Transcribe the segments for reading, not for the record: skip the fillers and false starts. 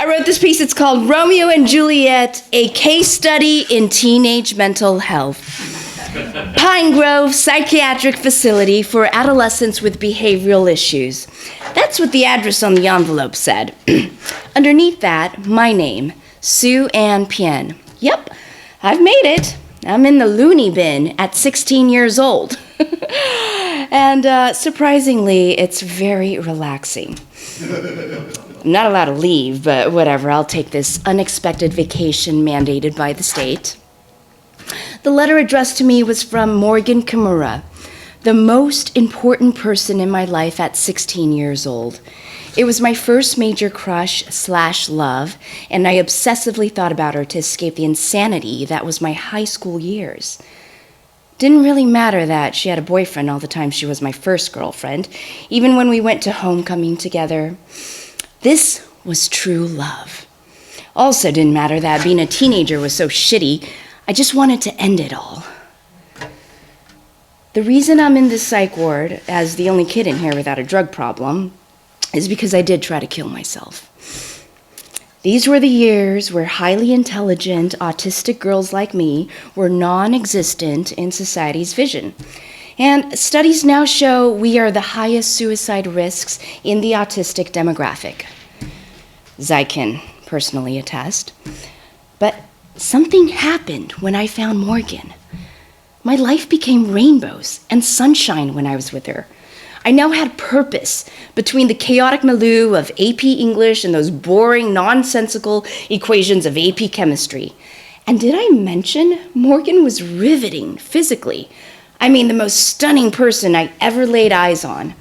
I wrote this piece. It's called Romeo and Juliet, a case study in teenage mental health. Pine Grove Psychiatric Facility for Adolescents with Behavioral Issues. That's what the address on the envelope said. Underneath that, my name, Sue Ann Pien. Yep, I've made it. I'm in the loony bin at 16 years old. And surprisingly, it's very relaxing. I'm not allowed to leave, but whatever, I'll take this unexpected vacation mandated by the state. The letter addressed to me was from Morgan Kimura, the most important person in my life at 16 years old. It was my first major crush/love, and I obsessively thought about her to escape the insanity that was my high school years. Didn't really matter that she had a boyfriend all the time she was my first girlfriend, even when we went to homecoming together. This was true love. Also didn't matter that being a teenager was so shitty. I just wanted to end it all. The reason I'm in this psych ward, as the only kid in here without a drug problem, is because I did try to kill myself. These were the years where highly intelligent, autistic girls like me were non-existent in society's vision. And studies now show we are the highest suicide risks in the autistic demographic. As I can personally attest. But something happened when I found Morgan. My life became rainbows and sunshine when I was with her. I now had purpose between the chaotic milieu of AP English and those boring, nonsensical equations of AP Chemistry. And did I mention Morgan was riveting physically? I mean, the most stunning person I ever laid eyes on.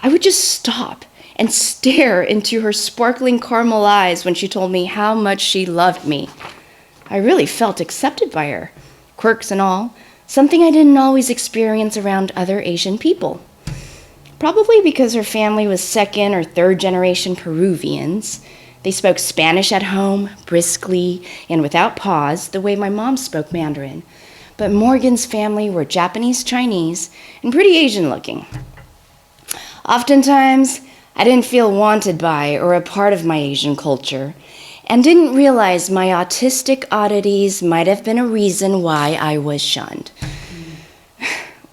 I would just stop and stare into her sparkling caramel eyes when she told me how much she loved me. I really felt accepted by her, quirks and all, something I didn't always experience around other Asian people. Probably because her family was second or third generation Peruvians. They spoke Spanish at home, briskly and without pause, the way my mom spoke Mandarin. But Morgan's family were Japanese Chinese and pretty Asian looking. Oftentimes, I didn't feel wanted by or a part of my Asian culture, and didn't realize my autistic oddities might have been a reason why I was shunned.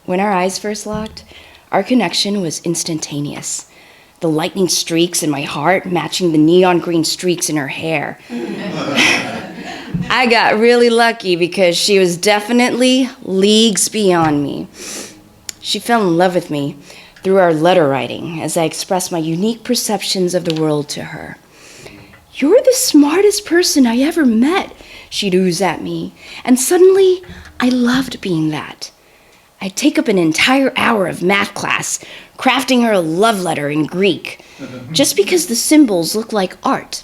When our eyes first locked, our connection was instantaneous. The lightning streaks in my heart matching the neon green streaks in her hair. I got really lucky because she was definitely leagues beyond me. She fell in love with me through our letter writing as I expressed my unique perceptions of the world to her. "You're the smartest person I ever met," she'd ooze at me, and suddenly I loved being that. I'd take up an entire hour of math class, crafting her a love letter in Greek, just because the symbols looked like art.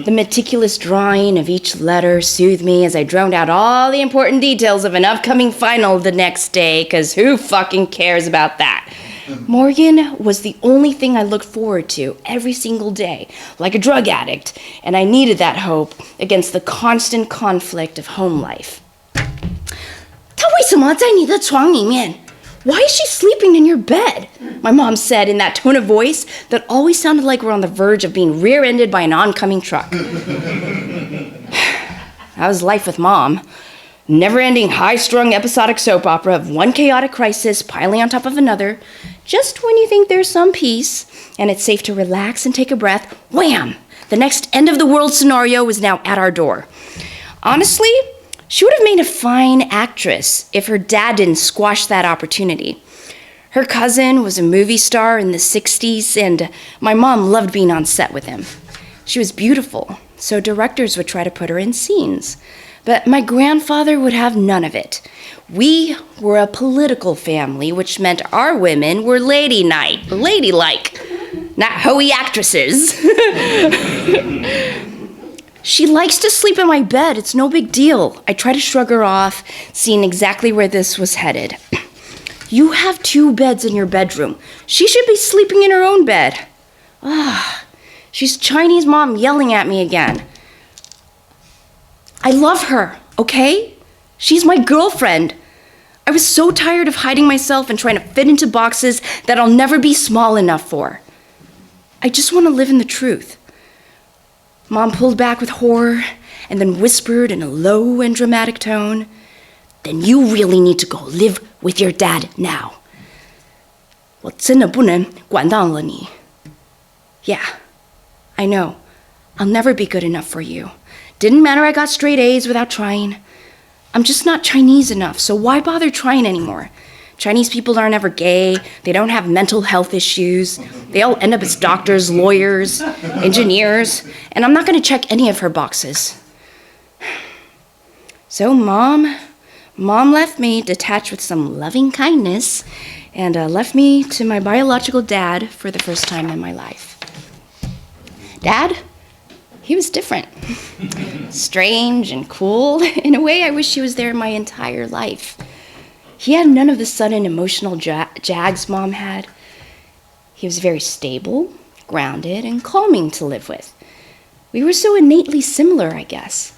The meticulous drawing of each letter soothed me as I droned out all the important details of an upcoming final the next day, because who fucking cares about that? Morgan was the only thing I looked forward to every single day, like a drug addict, and I needed that hope against the constant conflict of home life. 她为什么在你的床里面? Why is she sleeping in your bed? My mom said in that tone of voice that always sounded like we're on the verge of being rear-ended by an oncoming truck. That was life with Mom. Never-ending, high-strung episodic soap opera of one chaotic crisis piling on top of another. Just when you think there's some peace and it's safe to relax and take a breath, wham! The next end-of-the-world scenario was now at our door. Honestly, she would have made a fine actress if her dad didn't squash that opportunity. Her cousin was a movie star in the 60s, and my mom loved being on set with him. She was beautiful, so directors would try to put her in scenes. But my grandfather would have none of it. We were a political family, which meant our women were ladylike, not hoey actresses. She likes to sleep in my bed. It's no big deal. I try to shrug her off, seeing exactly where this was headed. You have 2 beds in your bedroom. She should be sleeping in her own bed. She's Chinese mom yelling at me again. I love her, okay? She's my girlfriend. I was so tired of hiding myself and trying to fit into boxes that I'll never be small enough for. I just want to live in the truth. Mom pulled back with horror and then whispered in a low and dramatic tone, "Then you really need to go live with your dad now. 我真的不能管到了你." Yeah, I know. I'll never be good enough for you. Didn't matter I got straight A's without trying. I'm just not Chinese enough, so why bother trying anymore? Chinese people aren't ever gay. They don't have mental health issues. They all end up as doctors, lawyers, engineers, and I'm not going to check any of her boxes. So Mom left me detached with some loving kindness and left me to my biological dad for the first time in my life. Dad, he was different. Strange and cool. In a way, I wish he was there my entire life. He had none of the sudden emotional jags Mom had. He was very stable, grounded, and calming to live with. We were so innately similar, I guess.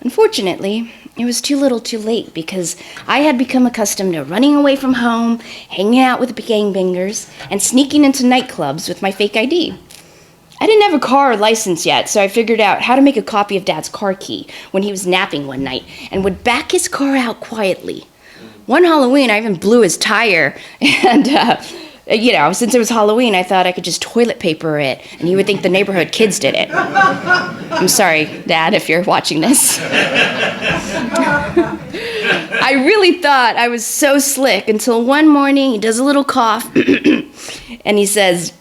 Unfortunately, it was too little too late because I had become accustomed to running away from home, hanging out with the gangbangers, and sneaking into nightclubs with my fake ID. I didn't have a car or license yet, so I figured out how to make a copy of Dad's car key when he was napping one night and would back his car out quietly. One Halloween, I even blew his tire, and since it was Halloween, I thought I could just toilet paper it, and he would think the neighborhood kids did it. I'm sorry, Dad, if you're watching this. I really thought I was so slick until one morning he does a little cough, and he says,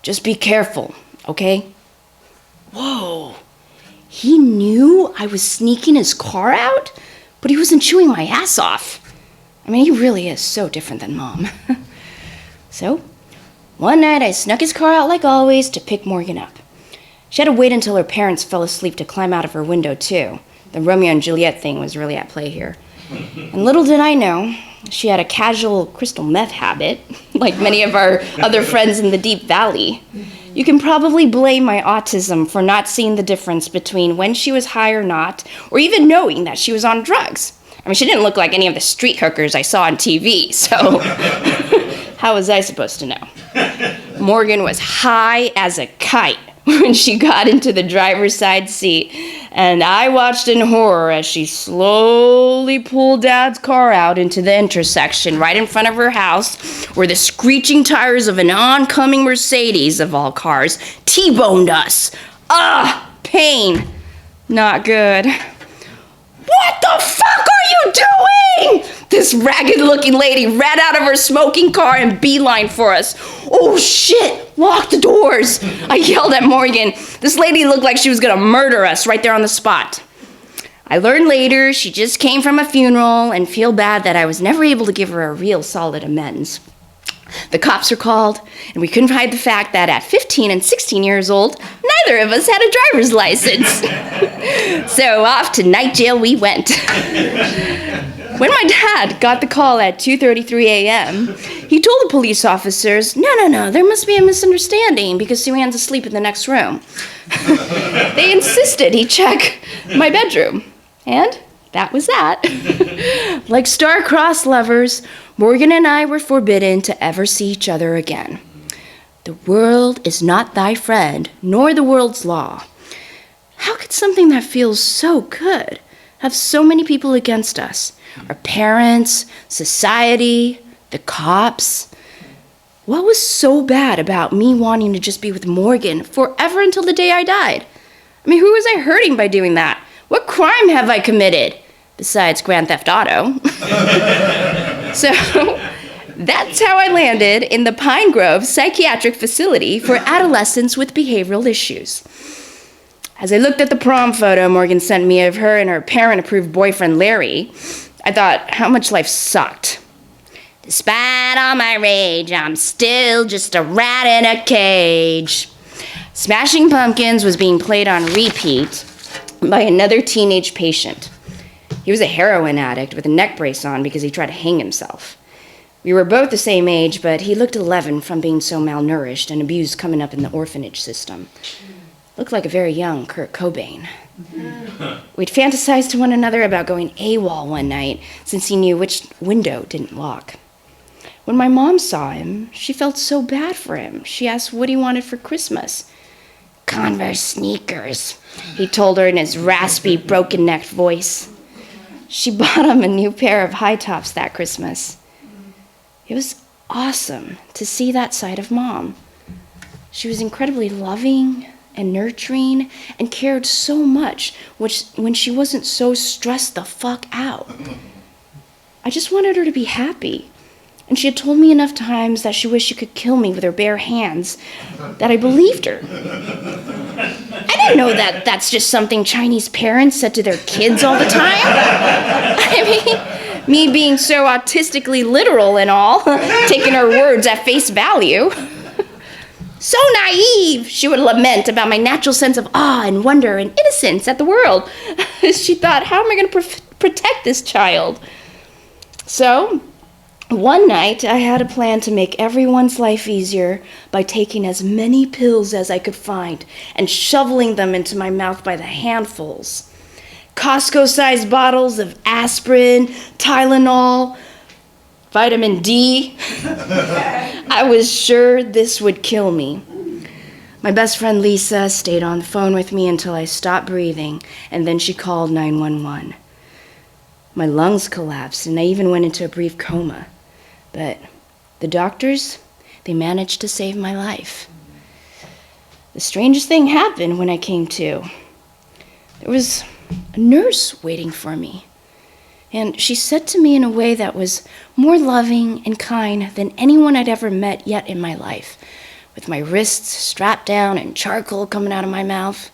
just be careful, okay? Whoa. He knew I was sneaking his car out, but he wasn't chewing my ass off. I mean, he really is so different than Mom. So, one night I snuck his car out like always to pick Morgan up. She had to wait until her parents fell asleep to climb out of her window, too. The Romeo and Juliet thing was really at play here. And little did I know, she had a casual crystal meth habit, like many of our other friends in the Deep Valley. You can probably blame my autism for not seeing the difference between when she was high or not, or even knowing that she was on drugs. I mean, she didn't look like any of the street hookers I saw on TV, so how was I supposed to know? Morgan was high as a kite when she got into the driver's side seat, and I watched in horror as she slowly pulled Dad's car out into the intersection right in front of her house, where the screeching tires of an oncoming Mercedes, of all cars, T-boned us. Pain. Not good. What the fuck are you doing? This ragged-looking lady ran out of her smoking car and beeline for us. Oh, shit! Lock the doors! I yelled at Morgan. This lady looked like she was gonna murder us right there on the spot. I learned later she just came from a funeral and feel bad that I was never able to give her a real solid amends. The cops were called, and we couldn't hide the fact that at 15 and 16 years old, neither of us had a driver's license. So off to night jail we went. When my dad got the call at 2:33 a.m., he told the police officers, no, there must be a misunderstanding because Sue-Ann's asleep in the next room. They insisted he check my bedroom, and that was that. Like star-crossed lovers, Morgan and I were forbidden to ever see each other again. The world is not thy friend, nor the world's law. How could something that feels so good have so many people against us? Our parents, society, the cops. What was so bad about me wanting to just be with Morgan forever until the day I died? I mean, who was I hurting by doing that? What crime have I committed? Besides Grand Theft Auto. So that's how I landed in the Pine Grove Psychiatric Facility for adolescents with behavioral issues. As I looked at the prom photo Morgan sent me of her and her parent-approved boyfriend, Larry, I thought how much life sucked. Despite all my rage, I'm still just a rat in a cage. Smashing Pumpkins was being played on repeat by another teenage patient. He was a heroin addict with a neck brace on because he tried to hang himself. We were both the same age, but he looked 11 from being so malnourished and abused coming up in the orphanage system. Looked like a very young Kurt Cobain. We'd fantasized to one another about going AWOL one night since he knew which window didn't lock. When my mom saw him, she felt so bad for him. She asked what he wanted for Christmas. "Converse sneakers," he told her in his raspy, broken-necked voice. She bought him a new pair of high tops that Christmas. It was awesome to see that side of Mom. She was incredibly loving and nurturing and cared so much when she wasn't so stressed the fuck out. I just wanted her to be happy. And she had told me enough times that she wished she could kill me with her bare hands that I believed her. I didn't know that that's just something Chinese parents said to their kids all the time. I mean, me being so autistically literal and all, taking her words at face value. "So naive," she would lament about my natural sense of awe and wonder and innocence at the world. She thought, how am I going to protect this child? So, one night, I had a plan to make everyone's life easier by taking as many pills as I could find and shoveling them into my mouth by the handfuls. Costco-sized bottles of aspirin, Tylenol, vitamin D. I was sure this would kill me. My best friend Lisa stayed on the phone with me until I stopped breathing, and then she called 911. My lungs collapsed, and I even went into a brief coma. But the doctors, they managed to save my life. The strangest thing happened when I came to. There was a nurse waiting for me, and she said to me in a way that was more loving and kind than anyone I'd ever met yet in my life, with my wrists strapped down and charcoal coming out of my mouth.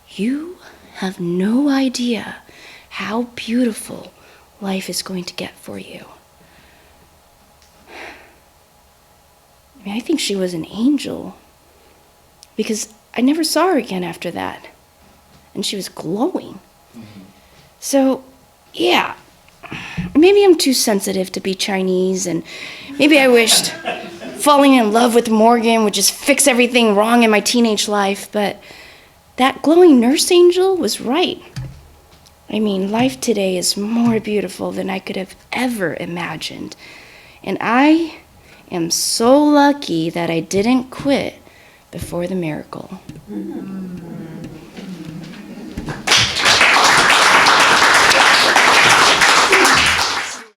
"You have no idea how beautiful life is going to get for you." I think she was an angel, because I never saw her again after that, and she was glowing. So, yeah, maybe I'm too sensitive to be Chinese, and maybe I wished falling in love with Morgan would just fix everything wrong in my teenage life, but that glowing nurse angel was right. I mean, life today is more beautiful than I could have ever imagined, and I am so lucky that I didn't quit before the miracle.